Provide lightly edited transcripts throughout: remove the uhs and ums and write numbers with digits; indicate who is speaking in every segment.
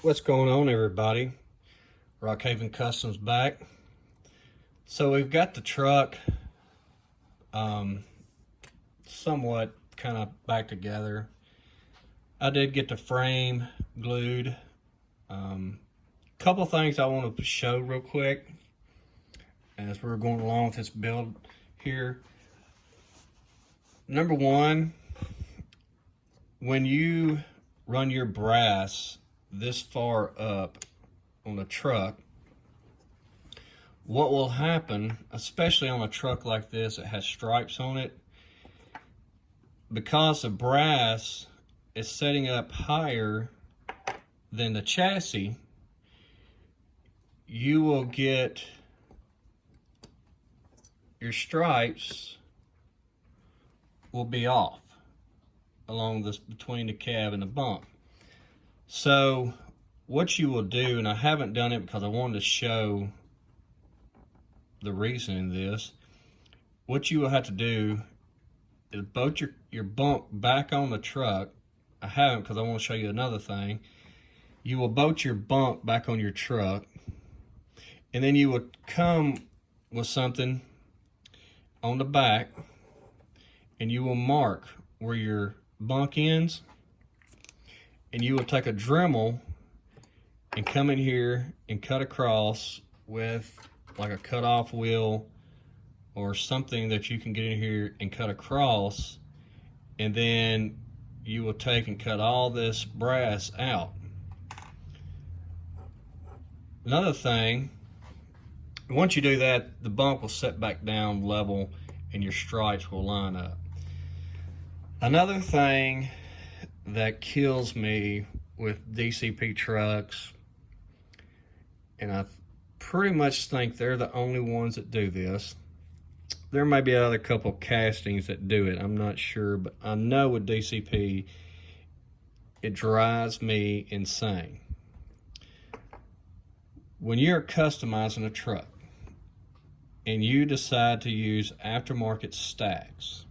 Speaker 1: What's going on, everybody? Rockhaven Customs back. So we've got the truck somewhat kind of back together. I did get the frame glued. Couple things I wanted to show real quick as we're going along with this build here. Number one, when you run your brass this far up on a truck, what will happen, especially on a truck like this that has stripes on it, because the brass is setting up higher than the chassis, you will get your stripes will be off along this between the cab and the bump. So what you will do, and I haven't done it because I wanted to show the reason in this, what you will have to do is bolt your bump back on the truck. I haven't because I want to show you another thing. You will bolt your bump back on your truck, and then you will come with something on the back, and you will mark where your bunk ends, and you will take a Dremel and come in here and cut across with like a cut-off wheel or something that you can get in here and cut across, and then you will take and cut all this brass out. Another thing, once you do that, the bump will set back down level and your stripes will line up. Another thing that kills me with DCP trucks, and I pretty much think they're the only ones that do this. There may be other couple castings that do it, I'm not sure, but I know with DCP, it drives me insane. When you're customizing a truck and you decide to use aftermarket stacks,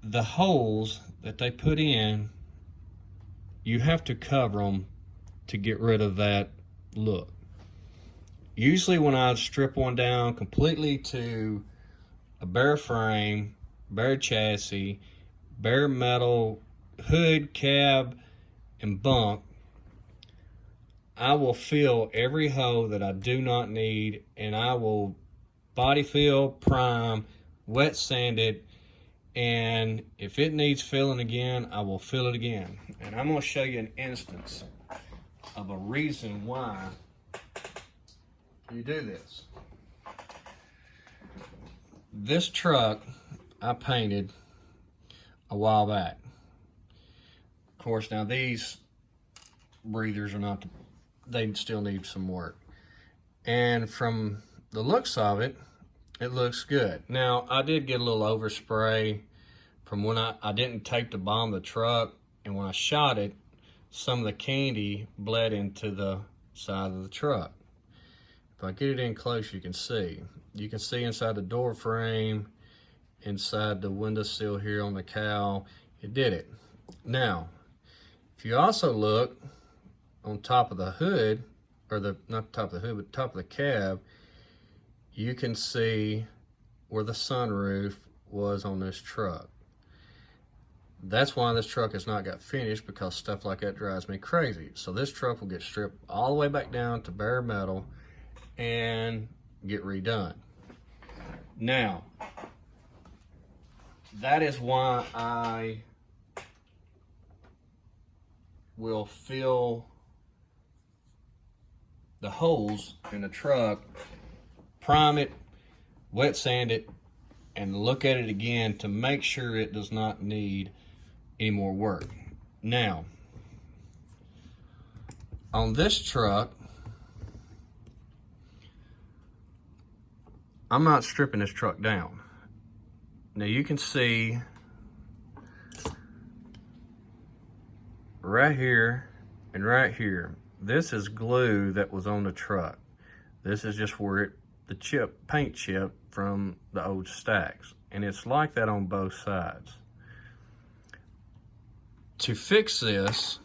Speaker 1: the holes that they put in, you have to cover them to get rid of that look. Usually when I strip one down completely to a bare frame, bare chassis, bare metal, hood, cab, and bunk, I will fill every hole that I do not need, and I will body fill, prime, wet sand it, and if it needs filling again, I will fill it again. And I'm going to show you an instance of a reason why you do this. This truck I painted a while back. Of course, now these breathers are not, they still need some work. And from the looks of it, it looks good. Now, I did get a little overspray from when I didn't tape the bottom of the truck, and when I shot it, some of the candy bled into the side of the truck. If I get it in close, you can see. You can see inside the door frame, inside the windowsill here on the cowl, it did it. Now, if you also look on top of the hood, or not top of the hood, but top of the cab, you can see where the sunroof was on this truck. That's why this truck has not got finished, because stuff like that drives me crazy. So this truck will get stripped all the way back down to bare metal and get redone. Now, that is why I will fill the holes in the truck, prime it, wet sand it, and look at it again to make sure it does not need any more work. Now, on this truck, I'm not stripping this truck down. Now you can see right here and right here, this is glue that was on the truck. This is just where the paint chip from the old stacks. And it's like that on both sides. To fix this,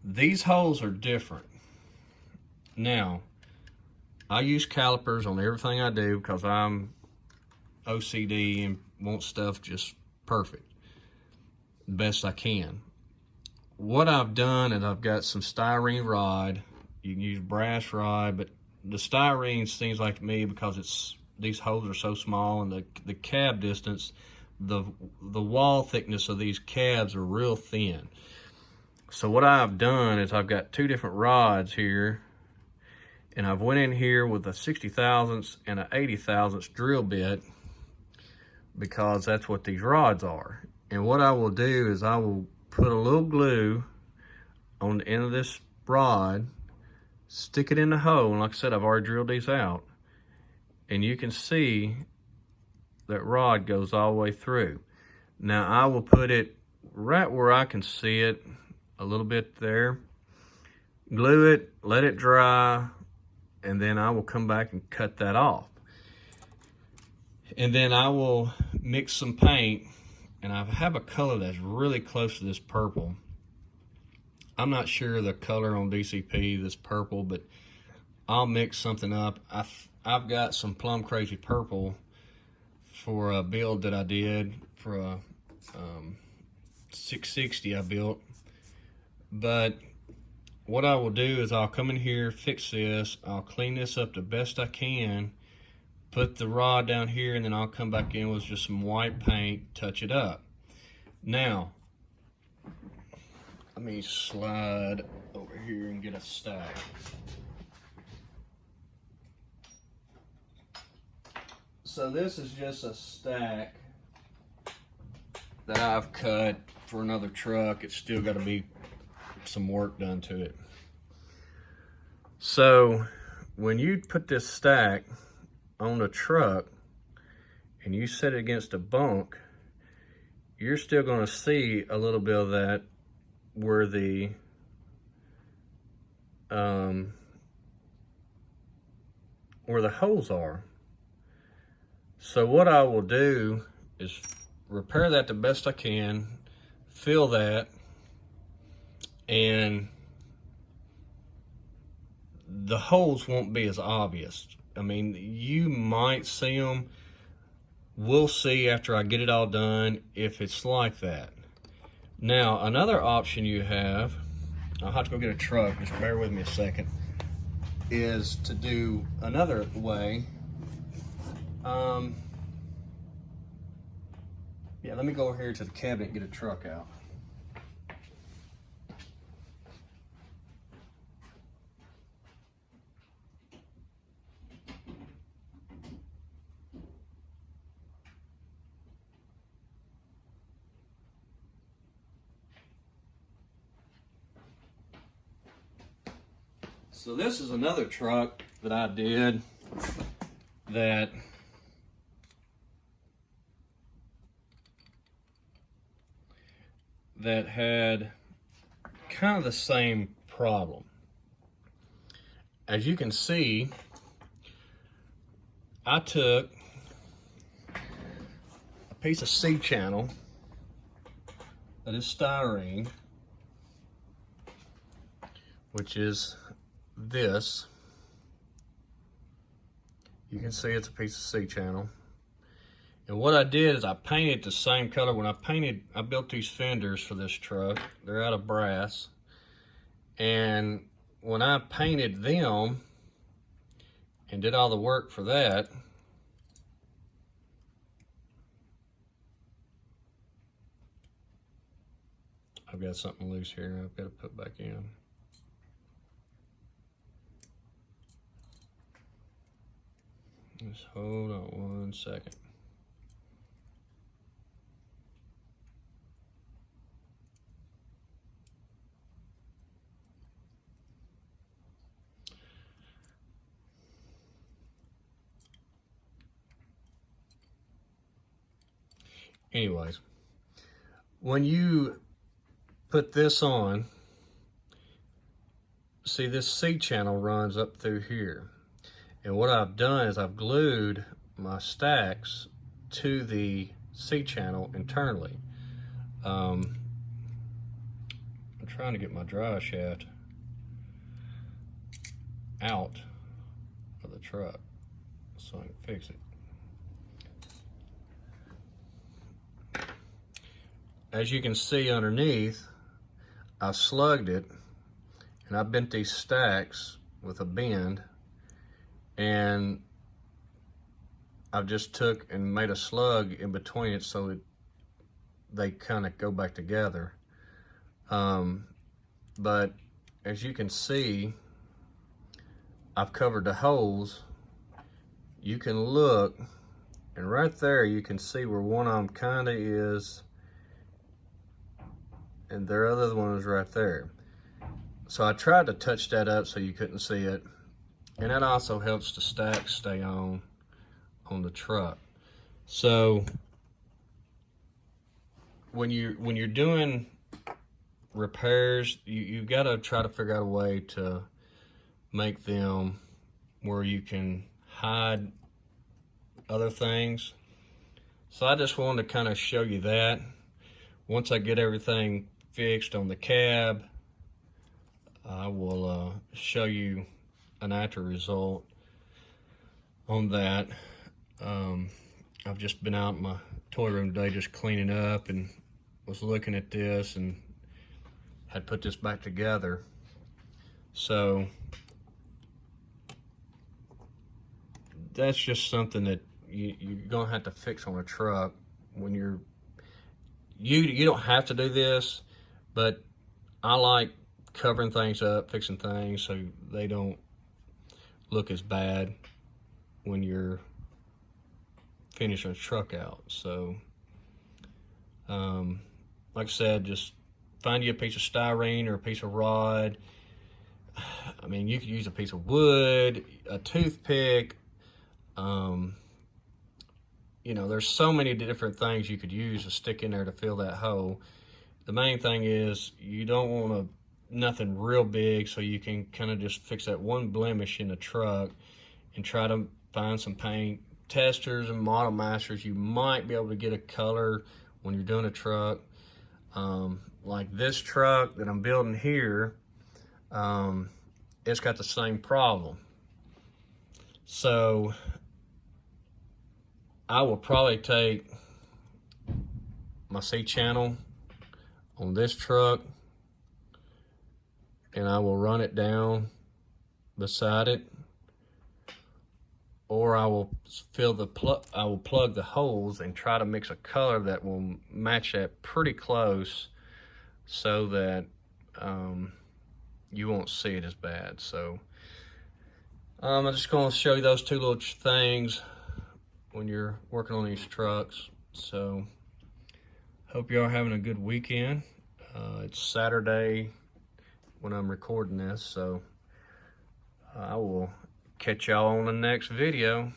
Speaker 1: These holes are different. Now, I use calipers on everything I do because I'm OCD and want stuff just perfect, best I can. What I've done is I've got some styrene rod. You can use brass rod, but the styrene seems like to me, because these holes are so small and the cab distance, the wall thickness of these cabs are real thin. So what I've done is I've got two different rods here, and I've went in here with a 60 thousandths and a 80 thousandths drill bit, because that's what these rods are. And what I will do is I will put a little glue on the end of this rod, stick it in the hole, and like I said, I've already drilled these out, and you can see that rod goes all the way through. Now I will put it right where I can see it, a little bit there, glue it, let it dry, and then I will come back and cut that off. And then I will mix some paint, and I have a color that's really close to this purple. I'm not sure the color on DCP, this purple, but I'll mix something up. I've got some Plum Crazy Purple for a build that I did for a 660 I built. But what I will do is I'll come in here, fix this, I'll clean this up the best I can, put the rod down here, and then I'll come back in with just some white paint, touch it up. Now, let me slide over here and get a stack. So this is just a stack that I've cut for another truck. It's still got to be some work done to it. So when you put this stack on a truck and you set it against a bunk, you're still going to see a little bit of that where the holes are. So what I will do is repair that the best I can, fill that, and the holes won't be as obvious. I mean, you might see them. We'll see after I get it all done if it's like that. Now, another option you have, I'll have to go get a truck, just bear with me a second, is to do another way. Yeah, let me go over here to the cabinet and get a truck out. So this is another truck that I did that had kind of the same problem. As you can see, I took a piece of C-channel that is styrene, which is this. You can see it's a piece of C-channel. And what I did is I painted the same color. When I built these fenders for this truck. They're out of brass. And when I painted them and did all the work for that, I've got something loose here I've got to put back in. Just hold on 1 second. Anyways, when you put this on, see this C-channel runs up through here. And what I've done is I've glued my stacks to the C-channel internally. I'm trying to get my drive shaft out of the truck so I can fix it. As you can see underneath, I slugged it, and I bent these stacks with a bend, and I've just took and made a slug in between it so that they kind of go back together. But as you can see, I've covered the holes. You can look, and right there you can see where one of them kind of is, and their other one is right there. So I tried to touch that up so you couldn't see it, and that also helps the stacks stay on the truck. So when you're doing repairs, you've got to try to figure out a way to make them where you can hide other things. So I just wanted to kind of show you that. Once I get everything fixed on the cab, I will show you an after result on that. I've just been out in my toy room today just cleaning up, and was looking at this and had put this back together. So that's just something that you're gonna have to fix on a truck when you don't have to do this, but I like covering things up, fixing things so they don't look as bad when you're finishing a truck out. So like I said, just find you a piece of styrene or a piece of rod. I mean, you could use a piece of wood, a toothpick. You know, there's so many different things you could use to stick in there to fill that hole. The main thing is you don't want nothing real big, so you can kind of just fix that one blemish in the truck and try to find some paint. Testers and model masters, you might be able to get a color when you're doing a truck. Like this truck that I'm building here, it's got the same problem. So I will probably take my C-channel on this truck and I will run it down beside it, or I will plug the holes and try to mix a color that will match that pretty close so that you won't see it as bad. So I'm just going to show you those two little things when you're working on these trucks. So hope you are having a good weekend. It's Saturday when I'm recording this, so I will catch y'all on the next video.